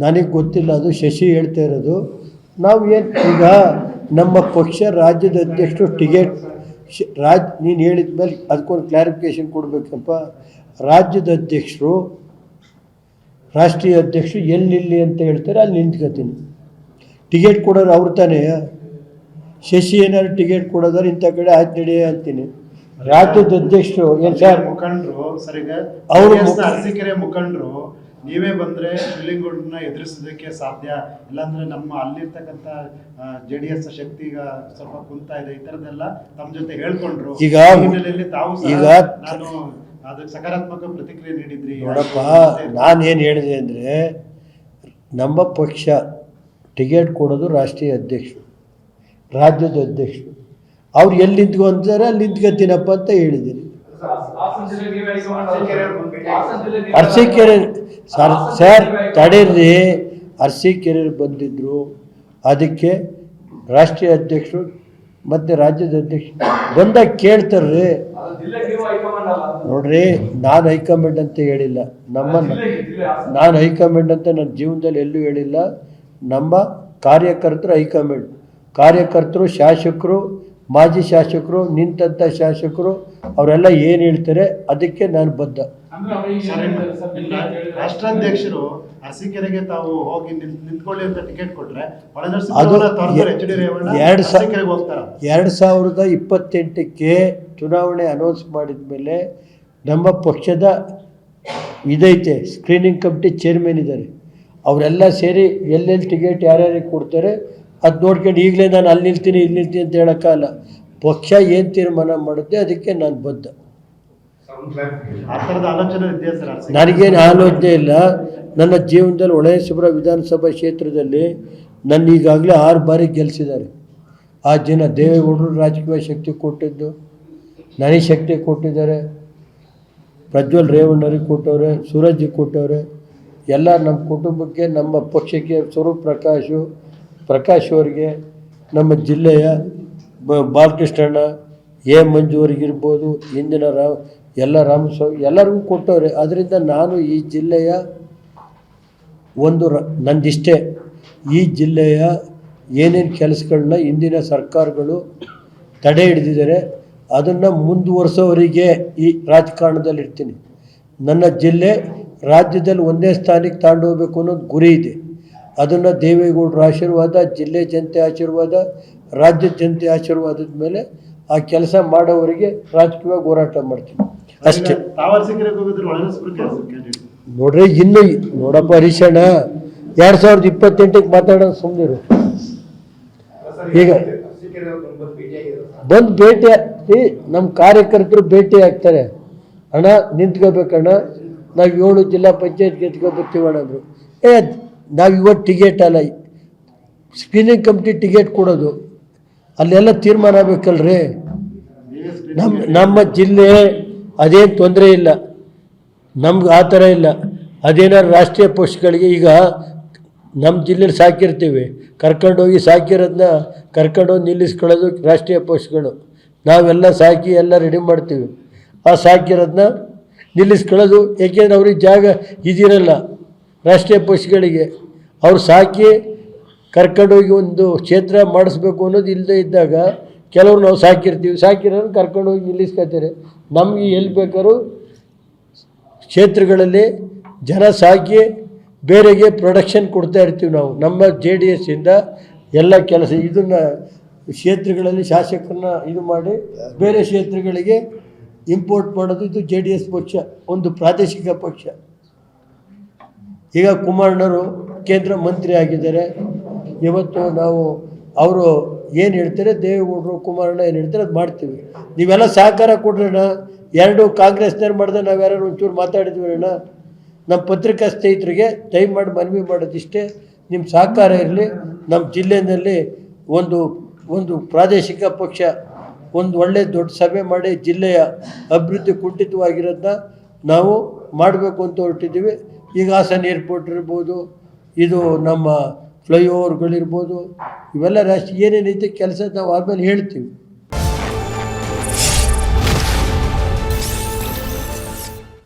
ನನಗೆ ಗೊತ್ತಿಲ್ಲ, ಅದು ಶಶಿ ಹೇಳ್ತಾ ಇರೋದು. ನಾವು ಏನು ಈಗ ನಮ್ಮ ಪಕ್ಷ ರಾಜ್ಯದ ಅಧ್ಯಕ್ಷರು ಟಿಕೆಟ್ ನೀನು ಹೇಳಿದ ಮೇಲೆ ಅದಕ್ಕೊಂದು ಕ್ಲಾರಿಫಿಕೇಷನ್ ಕೊಡಬೇಕಪ್ಪ. ರಾಜ್ಯದ ಅಧ್ಯಕ್ಷರು, ರಾಷ್ಟ್ರೀಯ ಅಧ್ಯಕ್ಷರು ಎಲ್ಲಿ ಅಂತ ಹೇಳ್ತಾರೆ ಅಲ್ಲಿ ನಿಂತ್ಕೋತೀನಿ. ಟಿಕೆಟ್ ಕೊಡೋರು ಅವ್ರು ತಾನೇ. ಶಶಿ ಏನಾದ್ರು ಟಿಕೆಟ್ ಕೊಡೋದಾರೆ ಇಂಥ ಕಡೆ ಆಯ್ತು ನಡೆಯ ಅಂತೀನಿ. ರಾಜ್ಯದ ಅಧ್ಯಕ್ಷರು ಏನು ಸರ್ ಮುಖಂಡರು ಸರಿಗ ಅವರು ಅರಸೀಕೆರೆ ಮುಖಂಡರು ನೀವೇ ಬಂದರೆ ಶಿವಲಿಂಗೌಡರನ್ನ ಎದುರಿಸೋದಕ್ಕೆ ಸಾಧ್ಯ, ಇಲ್ಲಾಂದ್ರೆ ನಮ್ಮ ಅಲ್ಲಿರ್ತಕ್ಕಂಥ JDS ಶಕ್ತಿ ಈಗ ಸ್ವಲ್ಪ ಕುಂತಾ ಇದೆ, ಈ ಥರದ್ದೆಲ್ಲ ತಮ್ಮ ಜೊತೆ ಹೇಳ್ಕೊಂಡ್ರು. ಈಗ ತಾವು ಈಗ ನಾನು ಅದಕ್ಕೆ ಸಕಾರಾತ್ಮಕ ಪ್ರತಿಕ್ರಿಯೆ ನೀಡಿದ್ರಿ. ನೋಡಪ್ಪ, ನಾನೇನು ಹೇಳಿದೆ ಅಂದರೆ ನಮ್ಮ ಪಕ್ಷ ಟಿಕೆಟ್ ಕೊಡೋದು ರಾಷ್ಟ್ರೀಯ ಅಧ್ಯಕ್ಷರು, ರಾಜ್ಯದ ಅಧ್ಯಕ್ಷರು. ಅವ್ರು ಎಲ್ಲಿ ನಿಂತ್ಕೊಂತಾರೆ ಅಲ್ಲಿ ನಿಂತ್ಕೊತೀನಪ್ಪ ಅಂತ ಹೇಳಿದ್ದೀನಿ. ಅರಸೀಕೆರೆ ಸರ್ ತಡೀರಿ, ಅರಸೀಕೆರೆ ಬಂದಿದ್ದರು, ಅದಕ್ಕೆ ರಾಷ್ಟ್ರೀಯ ಅಧ್ಯಕ್ಷರು ಮತ್ತು ರಾಜ್ಯದ ಅಧ್ಯಕ್ಷರು ಬಂದಾಗ ಕೇಳ್ತಾರ್ರಿ. ನೋಡ್ರಿ, ನಾನು ಹೈಕಮಾಂಡ್ ಅಂತ ಹೇಳಿಲ್ಲ, ನಾನು ಹೈಕಮಾಂಡ್ ಅಂತ ನನ್ನ ಜೀವನದಲ್ಲಿ ಎಲ್ಲೂ ಹೇಳಿಲ್ಲ. ನಮ್ಮ ಕಾರ್ಯಕರ್ತರು ಹೈಕಮಾಂಡ್, ಕಾರ್ಯಕರ್ತರು, ಶಾಸಕರು, ಮಾಜಿ ಶಾಸಕರು, ನಿಂತಂಥ ಶಾಸಕರು ಅವರೆಲ್ಲ ಏನು ಹೇಳ್ತಾರೆ ಅದಕ್ಕೆ ನಾನು ಬದ್ಧ. ರಾಷ್ಟ್ರಾಧ್ಯಕ್ಷರು ಅರಸೀಕೆರೆಗೆ ತಾವು ಹೋಗಿ ನಿಂತ್ಕೊಳ್ಳಿ ಅಂತ ಟಿಕೆಟ್ ಕೊಟ್ರೆ ಅದು 2028ಕ್ಕೆ ಚುನಾವಣೆ ಅನೌನ್ಸ್ ಮಾಡಿದ ಮೇಲೆ ನಮ್ಮ ಪಕ್ಷದ ಇದೈತೆ ಸ್ಕ್ರೀನಿಂಗ್ ಕಮಿಟಿ ಚೇರ್ಮನ್ ಇದ್ದಾರೆ, ಅವರೆಲ್ಲ ಸೇರಿ ಎಲ್ಲೆಲ್ಲಿ ಟಿಕೆಟ್ ಯಾರ್ಯಾರಿಗೆ ಕೊಡ್ತಾರೆ ಅದು ನೋಡ್ಕೊಂಡು ಈಗಲೇ ನಾನು ಅಲ್ಲಿ ನಿಲ್ತೀನಿ ಇಲ್ಲಿ ನಿಲ್ತೀನಿ ಅಂತ ಹೇಳೋಕ್ಕಲ್ಲ. ಪಕ್ಷ ಏನು ತೀರ್ಮಾನ ಮಾಡುತ್ತೆ ಅದಕ್ಕೆ ನಾನು ಬದ್ಧ. ನನಗೇನು ಆಲೋಚನೆ ಇಲ್ಲ. ನನ್ನ ಜೀವನದಲ್ಲಿ ಹೊಳೆನರಸೀಪುರ ವಿಧಾನಸಭಾ ಕ್ಷೇತ್ರದಲ್ಲಿ ನನ್ನ ಈಗಾಗಲೇ 6 ಬಾರಿ ಗೆಲ್ಲಿಸಿದ್ದಾರೆ. ಆ ಜನ ದೇವೇಗೌಡರು ರಾಜಕೀಯ ಶಕ್ತಿ ಕೊಟ್ಟಿದ್ದು, ನನಗೆ ಶಕ್ತಿ ಕೊಟ್ಟಿದ್ದಾರೆ, ಪ್ರಜ್ವಲ್ ರೇವಣ್ಣರಿಗೆ ಕೊಟ್ಟವ್ರೆ, ಸೂರಜ್ಜಿಗೆ ಕೊಟ್ಟವ್ರೆ, ಎಲ್ಲ ನಮ್ಮ ಕುಟುಂಬಕ್ಕೆ, ನಮ್ಮ ಪಕ್ಷಕ್ಕೆ, ಸ್ವರೂಪ್ ಪ್ರಕಾಶ್ ಅವರಿಗೆ, ನಮ್ಮ ಜಿಲ್ಲೆಯ ಬಾಲಕೃಷ್ಣಣ್ಣ, ಮಂಜು ಅವರಿಗಿರ್ಬೋದು, ಇಂದಿನ ರಾಮಸ್ವಾಮಿ ಎಲ್ಲರಿಗೂ ಕೊಟ್ಟವ್ರೆ. ಅದರಿಂದ ನಾನು ಈ ಜಿಲ್ಲೆಯ ನಂದಿಷ್ಟೇ, ಈ ಜಿಲ್ಲೆಯ ಏನೇನು ಕೆಲಸಗಳನ್ನ ಇಂದಿನ ಸರ್ಕಾರಗಳು ತಡೆ ಹಿಡಿದಿದ್ದಾರೆ ಅದನ್ನು ಮುಂದುವರಿಸೋವರಿಗೆ ಈ ರಾಜಕಾರಣದಲ್ಲಿರ್ತೀನಿ. ನನ್ನ ಜಿಲ್ಲೆ ರಾಜ್ಯದಲ್ಲಿ 1ನೇ ಸ್ಥಾನಕ್ಕೆ ತಗೊಂಡೋಗ್ಬೇಕು ಅನ್ನೋದು ಗುರಿ ಇದೆ. ಅದನ್ನು ದೇವೇಗೌಡರ ಆಶೀರ್ವಾದ, ಜಿಲ್ಲೆ ಜನತೆ ಆಶೀರ್ವಾದ, ರಾಜ್ಯದ ಜನತೆ ಆಶೀರ್ವಾದದ ಮೇಲೆ ಆ ಕೆಲಸ ಮಾಡೋವರಿಗೆ ರಾಜಕೀಯವಾಗಿ ಹೋರಾಟ ಮಾಡ್ತೀನಿ ಅಷ್ಟೇ. ನೋಡ್ರಿ, ಇನ್ನು ನೋಡಪ್ಪ ಹರೀಶಣ್ಣ, 2028ಕ್ಕೆ ಮಾತಾಡೋದು ಸುಮ್ಮನಿರು. ಈಗ ಬಂದು ಭೇಟಿ ನಮ್ಮ ಕಾರ್ಯಕರ್ತರು ಭೇಟಿ ಆಗ್ತಾರೆ. ಅಣ್ಣ ನಿಂತ್ಕೋಬೇಕಣ್ಣ, ನಾವು 7 ಜಿಲ್ಲಾ ಪಂಚಾಯತ್ ಗೆದ್ಕೊಬರ್ತೀವಣ್ಣ ಅಂದರು. ನಾವು ಇವತ್ತು ಟಿಕೆಟ್ ಅಲ್ಲ, ಸ್ಕ್ರೀನಿಂಗ್ ಕಮಿಟಿ ಟಿಕೆಟ್ ಕೊಡೋದು, ಅಲ್ಲೆಲ್ಲ ತೀರ್ಮಾನ ಆಗಬೇಕಲ್ರಿ. ನಮ್ಮ ಜಿಲ್ಲೆ ಅದೇನು ತೊಂದರೆ ಇಲ್ಲ, ನಮ್ಗೆ ಆ ಥರ ಇಲ್ಲ. ಅದೇನಾದ್ರು ರಾಷ್ಟ್ರೀಯ ಪಕ್ಷಗಳಿಗೆ ಈಗ ನಮ್ಮ ಜಿಲ್ಲೆಯಲ್ಲಿ ಸಾಕಿರ್ತೀವಿ, ಕರ್ಕೊಂಡೋಗಿ ಸಾಕಿರೋದನ್ನ ಕರ್ಕೊಂಡೋಗಿ ನಿಲ್ಲಿಸ್ಕೊಳ್ಳೋದು ರಾಷ್ಟ್ರೀಯ ಪಕ್ಷಗಳು. ನಾವೆಲ್ಲ ಸಾಕಿ ಎಲ್ಲ ರೆಡಿ ಮಾಡ್ತೀವಿ, ಆ ಸಾಕಿರೋದನ್ನ ನಿಲ್ಲಿಸ್ಕೊಳ್ಳೋದು. ಏಕೆಂದರೆ ಅವ್ರಿಗೆ ಜಾಗ ಇದಿರಲ್ಲ ರಾಷ್ಟ್ರೀಯ ಪಕ್ಷಗಳಿಗೆ. ಅವ್ರು ಸಾಕಿ ಕರ್ಕೊಂಡೋಗಿ ಒಂದು ಕ್ಷೇತ್ರ ಮಾಡಿಸ್ಬೇಕು ಅನ್ನೋದು ಇಲ್ಲದೆ ಇದ್ದಾಗ ಕೆಲವ್ರು ನಾವು ಸಾಕಿರೋದು ಕರ್ಕೊಂಡೋಗಿ ನಿಲ್ಲಿಸ್ಕೊತಾರೆ. ನಮಗೆ ಎಲ್ಲಿ ಬೇಕಾದ್ರೂ ಕ್ಷೇತ್ರಗಳಲ್ಲಿ ಜನ ಸಾಕಿ ಬೇರೆಗೆ ಪ್ರೊಡಕ್ಷನ್ ಕೊಡ್ತಾ ಇರ್ತೀವಿ ನಾವು. ನಮ್ಮ JDS ಇಂದ ಎಲ್ಲ ಕೆಲಸ ಇದನ್ನು ಕ್ಷೇತ್ರಗಳಲ್ಲಿ ಶಾಸಕರನ್ನ ಇದು ಮಾಡಿ ಬೇರೆ ಕ್ಷೇತ್ರಗಳಿಗೆ ಇಂಪೋರ್ಟ್ ಮಾಡೋದು ಇದು JDS ಪಕ್ಷ, ಒಂದು ಪ್ರಾದೇಶಿಕ ಪಕ್ಷ. ಈಗ ಕುಮಾರಣ್ಣವರು ಕೇಂದ್ರ ಮಂತ್ರಿ ಆಗಿದ್ದಾರೆ. ಇವತ್ತು ನಾವು ಅವರು ಏನು ಹೇಳ್ತಾರೆ, ದೇವೇಗೌಡರು ಕುಮಾರಣ್ಣ ಏನು ಹೇಳ್ತಾರೆ ಅದು ಮಾಡ್ತೀವಿ. ನೀವೆಲ್ಲ ಸಹಕಾರ ಕೊಡ್ರಣ್ಣ. 2 ಕಾಂಗ್ರೆಸ್ನವ್ರು ಮಾಡಿದ್ರೆ ನಾವು ಯಾರು ಒಂಚೂರು ಮಾತಾಡಿದ್ವಿ. ನಮ್ಮ ಪತ್ರಿಕಾ ಸ್ನೇಹಿತರಿಗೆ ದಯಮಾಡಿ ಮನವಿ ಮಾಡೋದಿಷ್ಟೇ, ನಿಮ್ಮ ಸಹಕಾರ ಇರಲಿ. ನಮ್ಮ ಜಿಲ್ಲೆಯಲ್ಲಿ ಒಂದು ಪ್ರಾದೇಶಿಕ ಪಕ್ಷ ಒಂದು ಒಳ್ಳೆಯ ದೊಡ್ಡ ಸಭೆ ಮಾಡಿ ಜಿಲ್ಲೆಯ ಅಭಿವೃದ್ಧಿ ಕುಂಠಿತವಾಗಿರೋದನ್ನ ನಾವು ಮಾಡಬೇಕು ಅಂತ ಹೊರಟಿದ್ದೀವಿ. ಈಗ ಹಾಸನ ಏರ್ಪೋರ್ಟ್ ಇರ್ಬೋದು, ಇದು ನಮ್ಮ ಫ್ಲೈಓವರ್ಗಳಿರ್ಬೋದು, ಇವೆಲ್ಲ ರಾಷ್ಟ್ರೀಯ ಏನೇನೈತೆ ಕೆಲಸ ನಾವು ಆದಮೇಲೆ ಹೇಳ್ತೀವಿ.